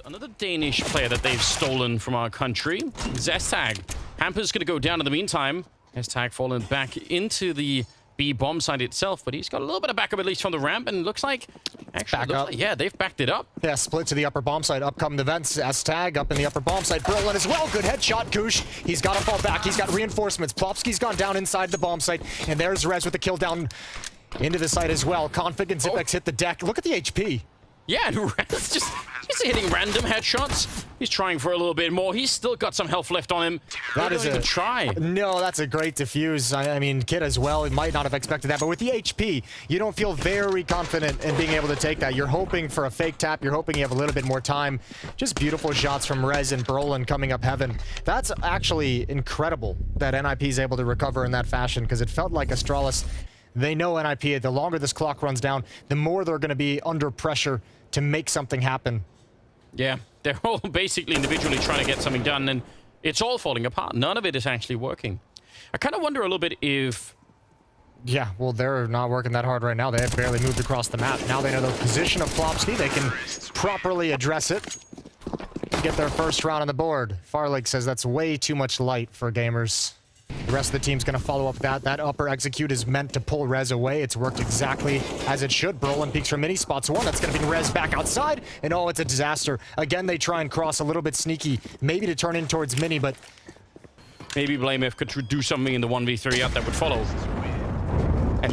Another Danish player that they've stolen from our country, zywoo. Hamper's going to go down in the meantime. zywoo falling back into the B bomb site itself, but he's got a little bit of backup at least from the ramp, and it looks like yeah, they've backed it up. Yeah, split to the upper bomb site. Up come the vents. zywoo up in the upper bomb site. Brolin as well. Good headshot. Goosh. He's got to fall back. He's got reinforcements. Plopsky's gone down inside the bomb site, and there's Rez with the kill down into the site as well. Config and Zipex hit the deck. Look at the HP. Yeah, and Rez just hitting random headshots. He's trying for a little bit more. He's still got some health left on him. That is a try. No, that's a great defuse. I mean, Kid as well, he might not have expected that, but with the HP, you don't feel very confident in being able to take that. You're hoping for a fake tap. You're hoping you have a little bit more time. Just beautiful shots from Rez and Brolin coming up heaven. That's actually incredible that NIP is able to recover in that fashion, because it felt like Astralis, they know NIP, the longer this clock runs down, the more they're going to be under pressure to make something happen. Yeah, they're all basically individually trying to get something done, and it's all falling apart. None of it is actually working. I kind of wonder a little bit if... Yeah, well, they're not working that hard right now. They have barely moved across the map. Now they know the position of Plopsky. They can properly address it and get their first round on the board. Farlake says that's way too much light for gamers. The rest of the team's going to follow up that. That upper execute is meant to pull Rez away. It's worked exactly as it should. Brolin peeks from mini spots one. That's going to be Rez back outside. And oh, it's a disaster. Again, they try and cross a little bit sneaky, maybe to turn in towards mini, but... Maybe blamef could do something in the 1v3 up that would follow. And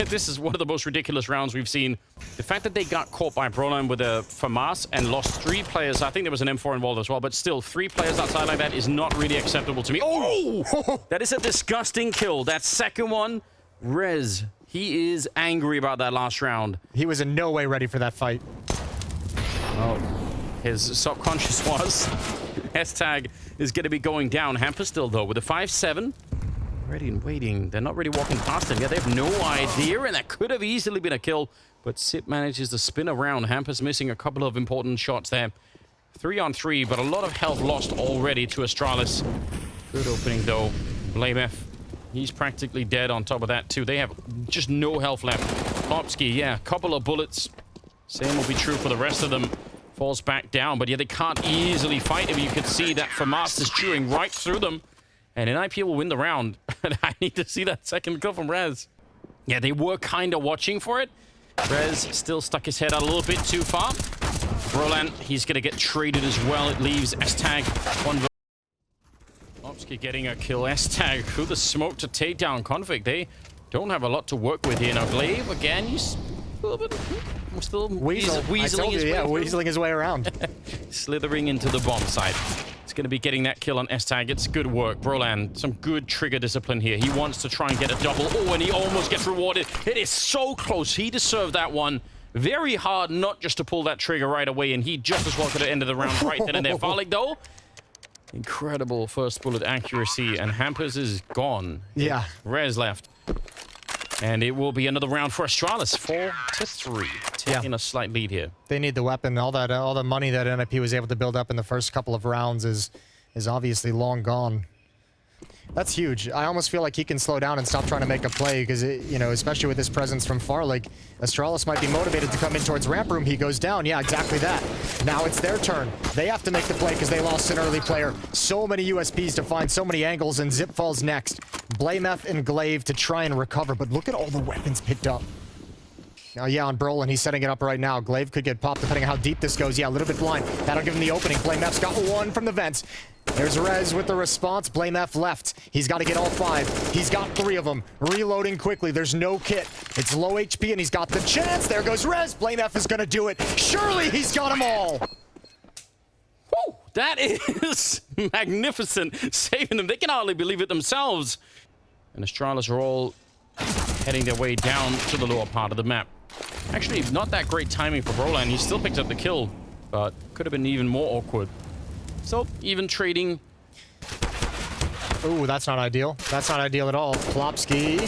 this is one of the most ridiculous rounds we've seen. The fact that they got caught by Brolin with a FAMAS and lost 3 players. I think there was an M4 involved as well, but still 3 players outside like that is not really acceptable to me. Oh! That is a disgusting kill. That second one, Rez, he is angry about that last round. He was in no way ready for that fight. Oh, his subconscious was. zywoo is going to be going down. Hamper still, though, with a 5-7. Ready and waiting. They're not really walking past him. Yeah, they have no idea, and that could have easily been a kill. But Sip manages to spin around. Hamper's missing a couple of important shots there. 3-on-3, but a lot of health lost already to Astralis. Good opening, though. blamef, he's practically dead on top of that, too. They have just no health left. Plopsky, yeah, a couple of bullets. Same will be true for the rest of them. Falls back down, but yeah, they can't easily fight him. You could see that FAMAS is chewing right through them. And NIP will win the round. I need to see that second kill from Rez. Yeah, they were kind of watching for it. Rez still stuck his head out a little bit too far. Roland, he's going to get traded as well. It leaves S-Tag one. Plopsky getting a kill. S-Tag through the smoke to take down Config. They don't have a lot to work with here. Now, Glaive, again, he's a little bit... Still weaseling his way around. Slithering into the bomb site. He's going to be getting that kill on S-Tag. It's good work. Broland, some good trigger discipline here. He wants to try and get a double. Oh, and he almost gets rewarded. It is so close. He deserved that one. Very hard not just to pull that trigger right away, and he just as well could have ended the round right then and there. Farlek, though, incredible first bullet accuracy, and Hampers is gone. Yeah. Rez left. And it will be another round for Astralis, 4-3, taking a slight lead here. They need the weapon. All the money that NIP was able to build up in the first couple of rounds is obviously long gone. That's huge. I almost feel like he can slow down and stop trying to make a play because, you know, especially with his presence from far, like Astralis might be motivated to come in towards ramp room. He goes down. Yeah, exactly that. Now it's their turn. They have to make the play because they lost an early player. So many USPs to find, so many angles, and Zip falls next. blamef and Glaive to try and recover, but look at all the weapons picked up. Oh, yeah, on Brolin, he's setting it up right now. Glaive could get popped depending on how deep this goes. Yeah, a little bit blind. That'll give him the opening. blamef's got one from the vents. There's Rez with the response. blamef left. He's got to get all 5. He's got 3 of them. Reloading quickly. There's no kit. It's low HP, and he's got the chance. There goes Rez. blamef is going to do it. Surely he's got them all. Woo! That is magnificent. Saving them. They can hardly believe it themselves. And Astralis are all heading their way down to the lower part of the map. Actually, not that great timing for Roland. He still picked up the kill, but could have been even more awkward. So, even trading. Ooh, that's not ideal. That's not ideal at all. Plopsky,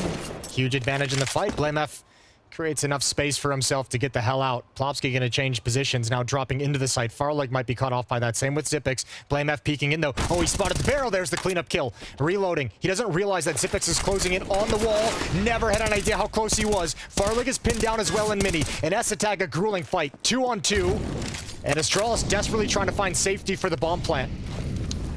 huge advantage in the fight. blamef Creates enough space for himself to get the hell out. Plopsky gonna change positions, now dropping into the site. Farlig might be caught off by that. Same with Xyp9x. blameF peeking in though. Oh, he spotted the barrel. There's the cleanup kill. Reloading. He doesn't realize that Xyp9x is closing in on the wall. Never had an idea how close he was. Farlig is pinned down as well in mini. And ecetag, a grueling fight. 2-on-2. And Astralis desperately trying to find safety for the bomb plant.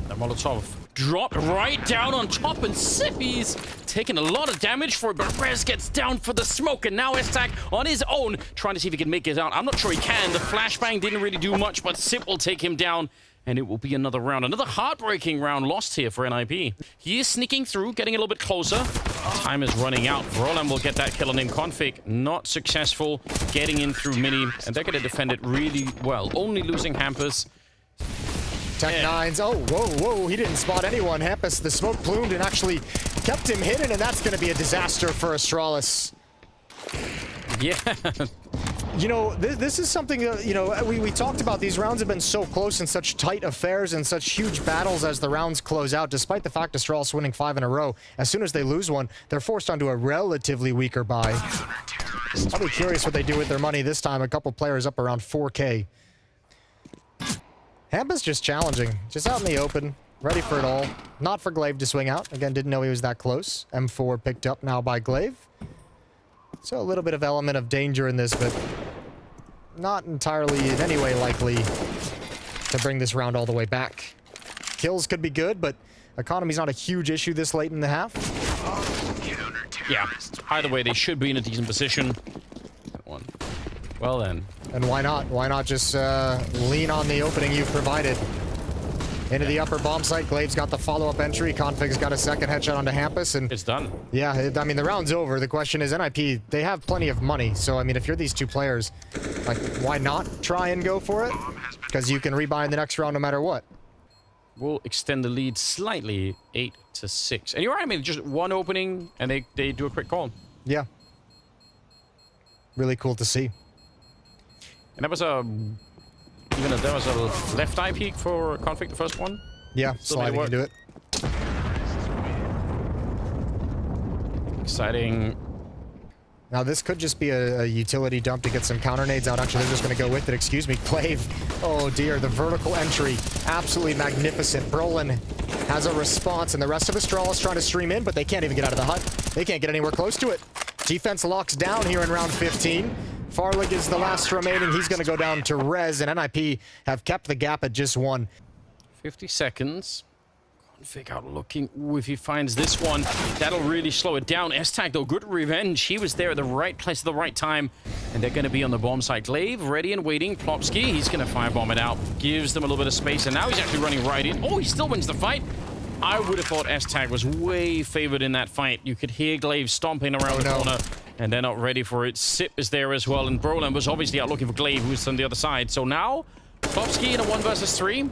The Molotov dropped right down on top, and Sippy's taking a lot of damage for it, but Rez gets down for the smoke, and now ecetag on his own, trying to see if he can make it out. I'm not sure he can. The flashbang didn't really do much, but Sip will take him down, and it will be another round. Another heartbreaking round lost here for NIP. He is sneaking through, getting a little bit closer. Time is running out. Roland will get that kill on entropiq. Not successful getting in through mini, and they're going to defend it really well. Only losing Hampus. Tech9s. Oh, whoa. He didn't spot anyone. Hampus, the smoke plumed and actually kept him hidden, and that's going to be a disaster for Astralis. Yeah. You know, this is something, you know, we talked about. These rounds have been so close and such tight affairs and such huge battles as the rounds close out, despite the fact Astralis winning 5 in a row. As soon as they lose one, they're forced onto a relatively weaker buy. I'll be curious what they do with their money this time. A couple players up around 4K. Hampa's just challenging. Just out in the open. Ready for it all. Not for Glaive to swing out. Again, didn't know he was that close. M4 picked up now by Glaive. So a little bit of element of danger in this, but not entirely in any way likely to bring this round all the way back. Kills could be good, but economy's not a huge issue this late in the half. Yeah. Either way, they should be in a decent position. That one. Well then. And why not? Why not just lean on the opening you've provided? Into the upper bomb site. Glaive's got the follow-up entry. Config's got a second headshot onto Hampus, and it's done. Yeah, I mean, the round's over. The question is, NIP, they have plenty of money. So, I mean, if you're these two players, like, why not try and go for it? Because you can rebuy in the next round no matter what. We'll extend the lead slightly, 8-6. And you're right, I mean, just one opening, and they do a quick call. Yeah. Really cool to see. And that was a... Even if there was a left eye peek for config, the first one. Yeah, sliding into it. Exciting. Now this could just be a utility dump to get some counter nades out. Actually, they're just going to go with it. Excuse me, Glaive. Oh dear, the vertical entry. Absolutely magnificent. Brolin has a response, and the rest of Astralis trying to stream in, but they can't even get out of the hut. They can't get anywhere close to it. Defense locks down here in round 15. Farlig is the last remaining. He's going to go down to Rez, and NIP have kept the gap at just 1. 50 seconds. Config out looking. Ooh, if he finds this one, that'll really slow it down. ecetag, though, good revenge. He was there at the right place at the right time, and they're going to be on the bomb site. Glaive, ready and waiting. Plopsky, he's going to firebomb it out. Gives them a little bit of space, and now he's actually running right in. Oh, he still wins the fight. I would have thought ecetag was way favored in that fight. You could hear Glaive stomping around the corner, and they're not ready for it. Sip is there as well, and Brolin was obviously out looking for Glaive, who's on the other side. So now, Plopsky in a 1 versus 3.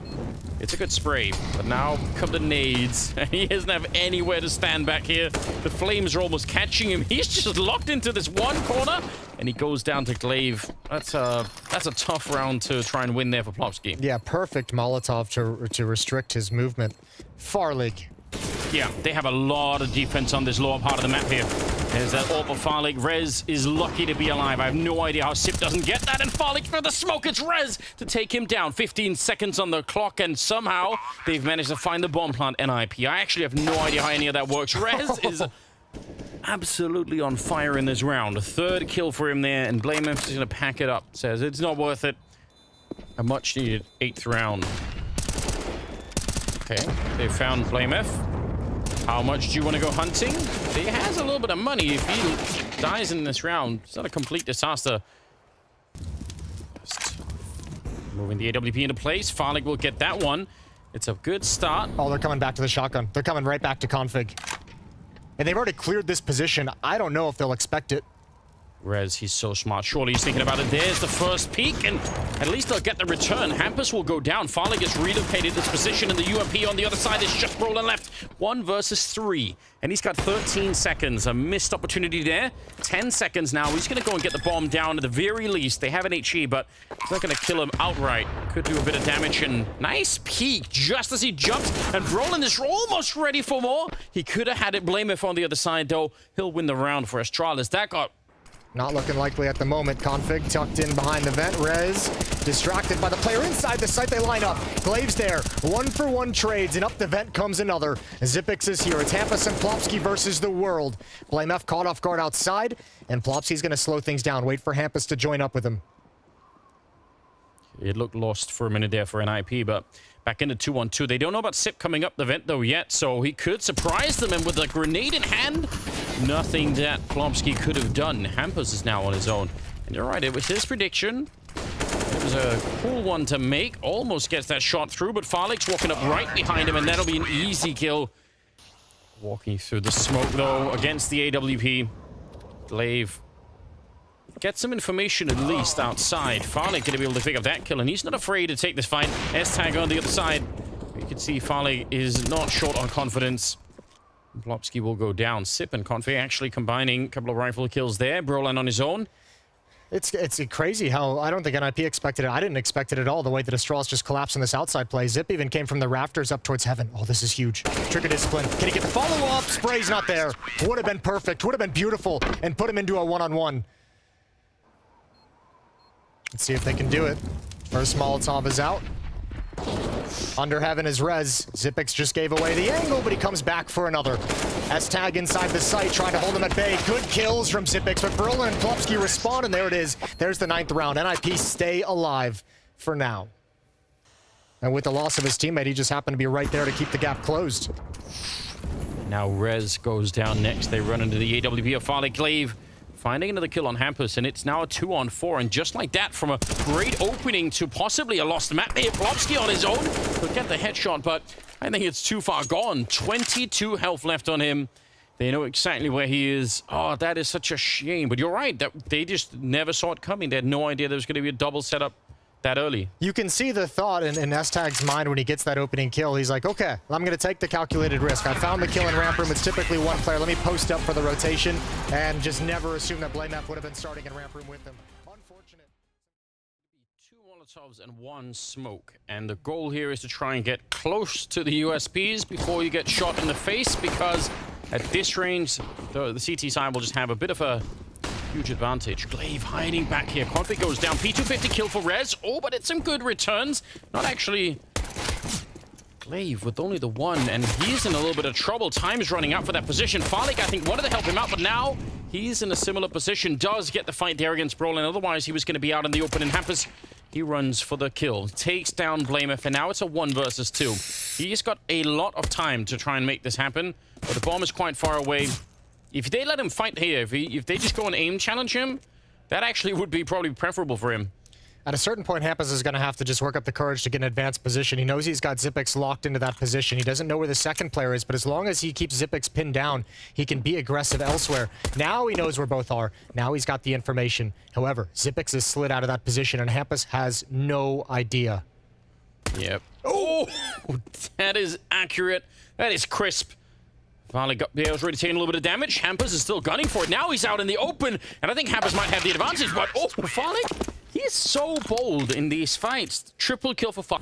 It's a good spray, but now come the nades. He doesn't have anywhere to stand back here. The flames are almost catching him. He's just locked into this one corner, and he goes down to Glaive. That's a tough round to try and win there for Plopsky. Yeah, perfect Molotov to restrict his movement. Farlig. Yeah, they have a lot of defense on this lower part of the map here. There's that AWP of Farlig. Rez is lucky to be alive. I have no idea how Sip doesn't get that. And Farlig for the smoke. It's Rez to take him down. 15 seconds on the clock, and somehow they've managed to find the bomb plant NIP. I actually have no idea how any of that works. Rez is absolutely on fire in this round. A 3rd kill for him there, and blameF is going to pack it up. Says it's not worth it. A much-needed 8th round. Okay, they found blameF. How much do you want to go hunting? He has a little bit of money. If he dies in this round, it's not a complete disaster. Just moving the AWP into place. Farlig will get that one. It's a good start. Oh, they're coming back to the shotgun. They're coming right back to config. And they've already cleared this position. I don't know if they'll expect it. Rez, he's so smart. Surely he's thinking about it. There's the first peek, and at least they'll get the return. Hampus will go down. Farlig has relocated this position, and the UMP on the other side is just Brolin left. 1 versus 3. And he's got 13 seconds. A missed opportunity there. 10 seconds now. He's going to go and get the bomb down at the very least. They have an HE, but it's not going to kill him outright. Could do a bit of damage, and nice peek just as he jumps. And Brolin is almost ready for more. He could have had it. blameF on the other side, though. He'll win the round for Astralis. That got Not looking likely at the moment. Config tucked in behind the vent. Rez distracted by the player inside the site. They line up. Glaive's there. 1-for-1 trades, and up the vent comes another. Zipix is here. It's Hampus and Plopsky versus the world. BlameF caught off guard outside, and Plopsky's going to slow things down. Wait for Hampus to join up with him. It looked lost for a minute there for NIP, but back into 2-on-2. They don't know about Sip coming up the vent, though, yet, so he could surprise them, and with a grenade in hand, nothing that Plopsky could have done. Hampus is now on his own. And you're right, it was his prediction. It was a cool one to make. Almost gets that shot through, but Farlik's walking up right behind him, and that'll be an easy kill. Walking through the smoke, though, against the AWP. Glaive get some information at least outside. Farlik going to be able to pick up that kill, and he's not afraid to take this fight. S-Tag on the other side. You can see Farlik is not short on confidence. Plopsky will go down. Sip and Config actually combining a couple of rifle kills there. Brolan on his own. It's crazy how I don't think NIP expected it. I didn't expect it at all, the way that Astralis just collapsed in this outside play. Zip even came from the rafters up towards heaven. Oh, this is huge. Trigger discipline. Can he get the follow-up? Spray's not there. Would have been perfect. Would have been beautiful. And put him into a one-on-one. Let's see if they can do it. First Molotov is out. Under heaven is Rez. Zipix just gave away the angle, but he comes back for another. S-Tag inside the site, trying to hold him at bay. Good kills from Zipix, but Brolan and Plopsky respond, and there it is. There's the 9th round. NIP stay alive for now. And with the loss of his teammate, he just happened to be right there to keep the gap closed. Now Rez goes down next. They run into the AWP of Farlik. Glaive finding another kill on Hampus, and it's now a 2-on-4, and just like that, from a great opening to possibly a lost map here, Plopsky on his own could get the headshot, but I think it's too far gone. 22 health left on him. They know exactly where he is. Oh, that is such a shame, but you're right, that they just never saw it coming. They had no idea there was going to be a double setup that early. You can see the thought in S-Tag's mind when he gets that opening kill. He's like, okay, I'm going to take the calculated risk. I found the kill in ramp room. It's typically one player. Let me post up for the rotation and just never assume that BlameF would have been starting in ramp room with him. Unfortunate. 2 Molotovs and 1 smoke. And the goal here is to try and get close to the USPs before you get shot in the face, because at this range, the CT side will just have a bit of a huge advantage. Glaive hiding back here. Config goes down. P250 kill for Rez. Oh, but it's some good returns. Not actually. Glaive with only the 1, and he's in a little bit of trouble. Time is running out for that position. Farlik, I think, wanted to help him out, but now he's in a similar position. Does get the fight there against Brolan. Otherwise, he was going to be out in the open. And Hampus, he runs for the kill. Takes down BlameF, and now it's a 1 versus 2. He's got a lot of time to try and make this happen, but the bomb is quite far away. If they let him fight here, if they just go and aim challenge him, that actually would be probably preferable for him. At a certain point, Hampus is going to have to just work up the courage to get an advanced position. He knows he's got Zipix locked into that position. He doesn't know where the second player is, but as long as he keeps Zipix pinned down, he can be aggressive elsewhere. Now he knows where both are. Now he's got the information. However, Zipix is slid out of that position, and Hampus has no idea. Yep. Oh, that is accurate. That is crisp. Farlik was already taking a little bit of damage. Hampus is still gunning for it. Now he's out in the open, and I think Hampus might have the advantage, but oh, Farlik, he is so bold in these fights. Triple kill for Farlik.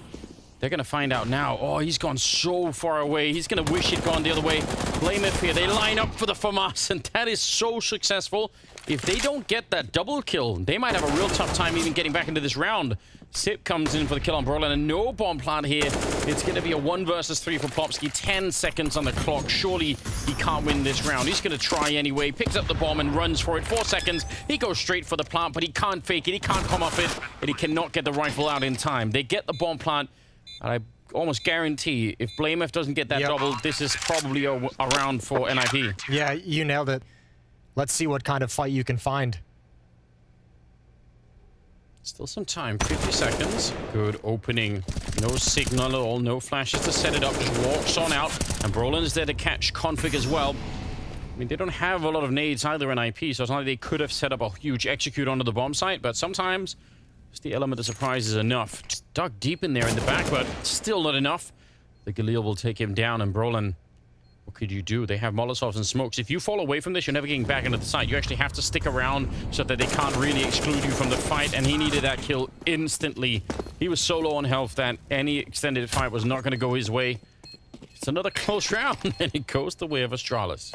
They're going to find out now. Oh, he's gone so far away. He's going to wish he'd gone the other way. BlameF here. They line up for the FAMAS, and that is so successful. If they don't get that double kill, they might have a real tough time even getting back into this round. Sip comes in for the kill on Brolan, and no bomb plant here. It's going to be a 1 versus 3 for Plopsky. 10 seconds on the clock. Surely he can't win this round. He's going to try anyway. Picks up the bomb and runs for it. 4 seconds. He goes straight for the plant, but he can't fake it. He can't come off it, and he cannot get the rifle out in time. They get the bomb plant, and I almost guarantee if BlameF doesn't get that double, this is probably a round for NIP. Yeah, you nailed it. Let's see what kind of fight you can find. Still some time, 50 seconds. Good opening. No signal at all, no flashes to set it up. Just walks on out, and Brolan is there to catch Config as well. I mean, they don't have a lot of nades either in IP, so it's not like they could have set up a huge execute onto the bomb site, but sometimes just the element of surprise is enough. Just dug deep in there in the back, but still not enough. The Galil will take him down, and Brolan, what could you do? They have Molotovs and smokes. If you fall away from this, you're never getting back into the site. You actually have to stick around so that they can't really exclude you from the fight, and he needed that kill instantly. He was so low on health that any extended fight was not going to go his way. It's another close round, and it goes the way of Astralis.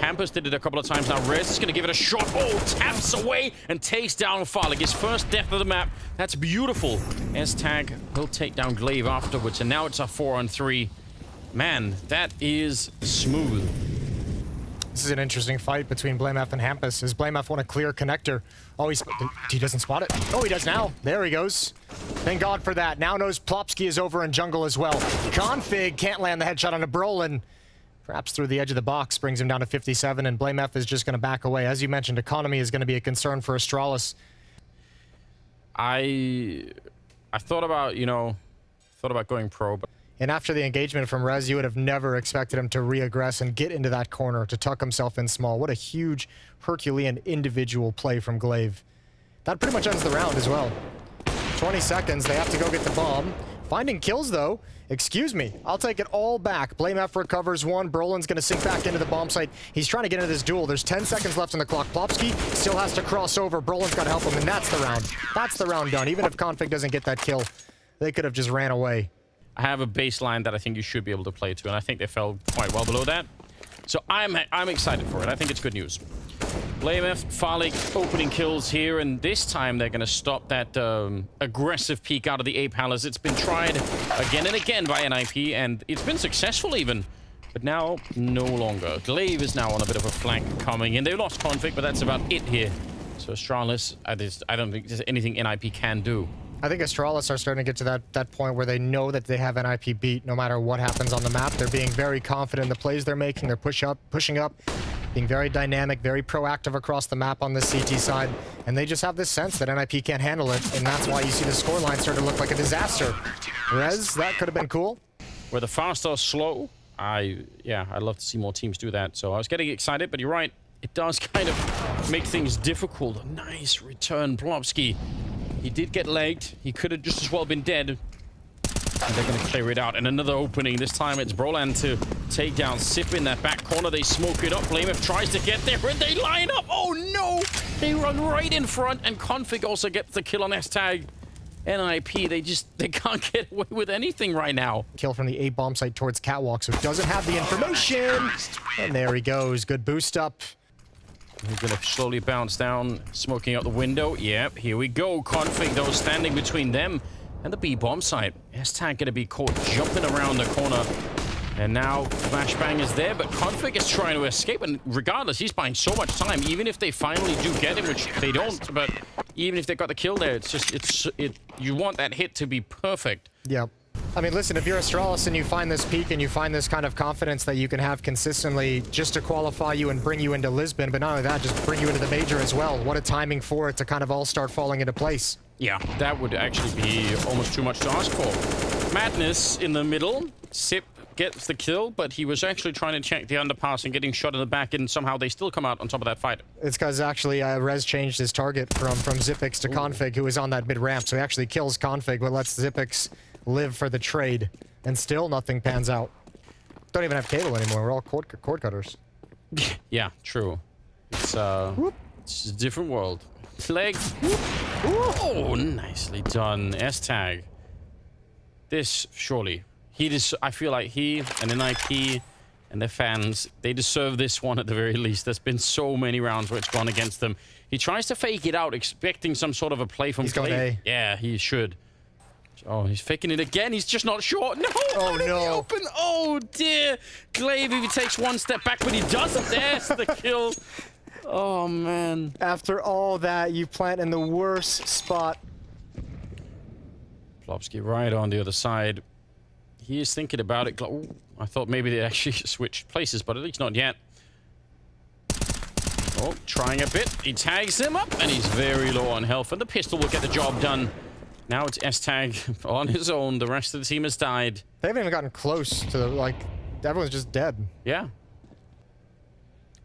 Hampus did it a couple of times now. Rez is going to give it a shot. Oh, taps away and takes down Farlig. His first death of the map. That's beautiful. S-Tag will take down Glaive afterwards, and now it's a 4-on-3. Man, that is smooth. This is an interesting fight between blamef and Hampus. Does blamef want a clear connector? Oh, he doesn't spot it. Oh, he does now. There he goes. Thank God for that. Now knows Plopsky is over in jungle as well. Config can't land the headshot on a Brolin. Perhaps through the edge of the box brings him down to 57, and blamef is just going to back away. As you mentioned, economy is going to be a concern for Astralis. I thought about, going pro, but... And after the engagement from Rez, you would have never expected him to re-aggress and get into that corner, to tuck himself in small. What a huge Herculean individual play from Glaive. That pretty much ends the round as well. 20 seconds, they have to go get the bomb. Finding kills though. Excuse me, I'll take it all back. blamef recovers one. Brolin's gonna sink back into the bomb site. He's trying to get into this duel. There's 10 seconds left on the clock. Plopsky still has to cross over. Brolin's gotta help him, and that's the round. That's the round done. Even if Config doesn't get that kill, they could have just ran away. I have a baseline that I think you should be able to play to, and I think they fell quite well below that. So I'm excited for it. I think it's good news. blamef, Farlig opening kills here, and this time they're going to stop that aggressive peek out of the A Palace. It's been tried again and again by NIP, and it's been successful even. But now, no longer. Glaive is now on a bit of a flank coming in. They lost Config, but that's about it here. So Astralis, I don't think there's anything NIP can do. I think Astralis are starting to get to that point where they know that they have NIP beat no matter what happens on the map. They're being very confident in the plays they're making. They're pushing up, being very dynamic, very proactive across the map on the CT side. And they just have this sense that NIP can't handle it. And that's why you see the scoreline start to look like a disaster. Rez, that could have been cool. Where the fast or slow, I'd love to see more teams do that. So I was getting excited, but you're right. It does kind of make things difficult. A nice return, Plopsky. He did get legged. He could have just as well been dead. And they're going to clear it out. And another opening. This time it's Brolan to take down Sip in that back corner. They smoke it up. blamef tries to get there, and they line up. Oh, no! They run right in front, and Config also gets the kill on S-Tag. NIP, they can't get away with anything right now. Kill from the A bomb site towards Catwalk, so doesn't have the information. And there he goes. Good boost up. He's going to slowly bounce down, smoking out the window. Yep, here we go. Config, though, standing between them and the B bomb site. S-Tag going to be caught jumping around the corner. And now Flashbang is there, but Config is trying to escape. And regardless, he's buying so much time. Even if they finally do get him, which they don't, but even if they got the kill there, it's just, you want that hit to be perfect. Yep. I mean, listen, if you're Astralis and you find this peak and you find this kind of confidence that you can have consistently just to qualify you and bring you into Lisbon, but not only that, just bring you into the major as well. What a timing for it to kind of all start falling into place. Yeah, that would actually be almost too much to ask for. Madness in the middle. Sip gets the kill, but he was actually trying to check the underpass and getting shot in the back, and somehow they still come out on top of that fight. It's because actually Rez changed his target from Zipix to Config, who was on that mid-ramp, so he actually kills Config, but lets Zipix live for the trade, and still nothing pans out. Don't even have cable anymore. We're all cord cutters. Yeah, true. It's a different world. Leg. Oh, nicely done. S-Tag. This, surely. I feel like he and NIP and their fans, they deserve this one at the very least. There's been so many rounds where it's gone against them. He tries to fake it out, expecting some sort of a play from Glaive. A. Yeah, he should. Oh, he's faking it again. He's just not sure. No! Oh, no. Open. Oh, dear. Glaive, if he takes one step back, but he doesn't. There's the kill. Oh, man. After all that, you plant in the worst spot. Plopsky right on the other side. He is thinking about it. Oh, I thought maybe they actually switched places, but at least not yet. Oh, trying a bit. He tags him up, and he's very low on health, and the pistol will get the job done. Now it's S-Tag on his own. The rest of the team has died. They haven't even gotten close to, like, everyone's just dead. Yeah.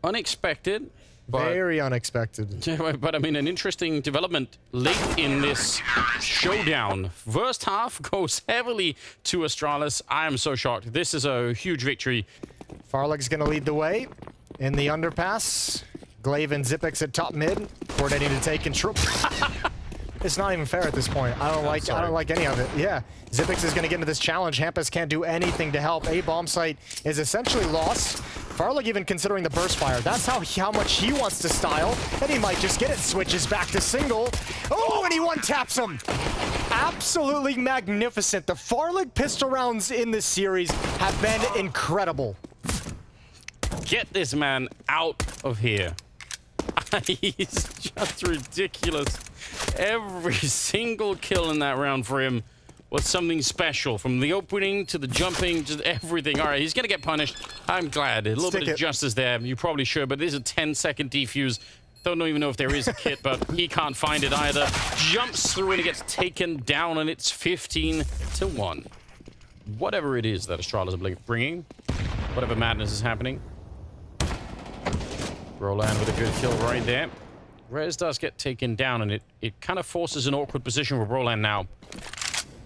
Unexpected. But, very unexpected. But, I mean, an interesting development late in this showdown. First half goes heavily to Astralis. I am so shocked. This is a huge victory. Farlig's going to lead the way in the underpass. Glaive and Zipix at top mid. Coordinating to take control. It's not even fair at this point. I don't like any of it. Yeah. Xyp9x is going to get into this challenge. Hampus can't do anything to help. A bomb site is essentially lost. Farlig even considering the burst fire. That's how much he wants to style. And he might just get it. Switches back to single. Oh, and he one-taps him. Absolutely magnificent. The Farlig pistol rounds in this series have been incredible. Get this man out of here. He's just ridiculous. Every single kill in that round for him was something special. From the opening to the jumping, just everything. All right, he's going to get punished. I'm glad. A little bit of justice there. You probably should, but it is a 10-second defuse. Don't even know if there is a kit, but he can't find it either. Jumps through and he gets taken down, and it's 15-1. Whatever it is that Astralis are bringing, whatever madness is happening. Roland with a good kill right there. Rez does get taken down, and it kind of forces an awkward position for Roland now.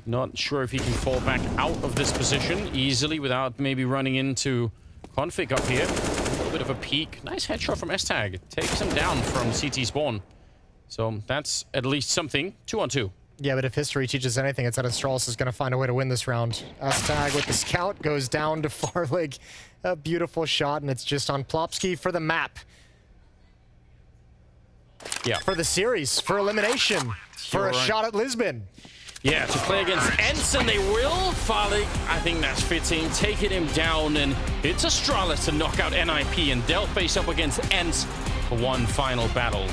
Not sure if he can fall back out of this position easily without maybe running into Config up here. A little bit of a peek. Nice headshot from S-Tag. Takes him down from CT spawn. So that's at least something. 2-on-2. Yeah, but if history teaches anything, it's that Astralis is going to find a way to win this round. S-Tag with the scout goes down to Farlig. A beautiful shot, and it's just on Plopsky for the map. Yeah. For the series, for elimination, for a shot at Lisbon. Yeah, to play against Ence, and they will. Farlig, I think that's fitting, taking him down, and it's Astralis to knock out NIP, and they'll face up against Ence for one final battle.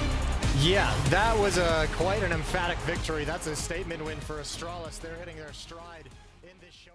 Yeah, that was quite an emphatic victory. That's a statement win for Astralis. They're hitting their stride in this show.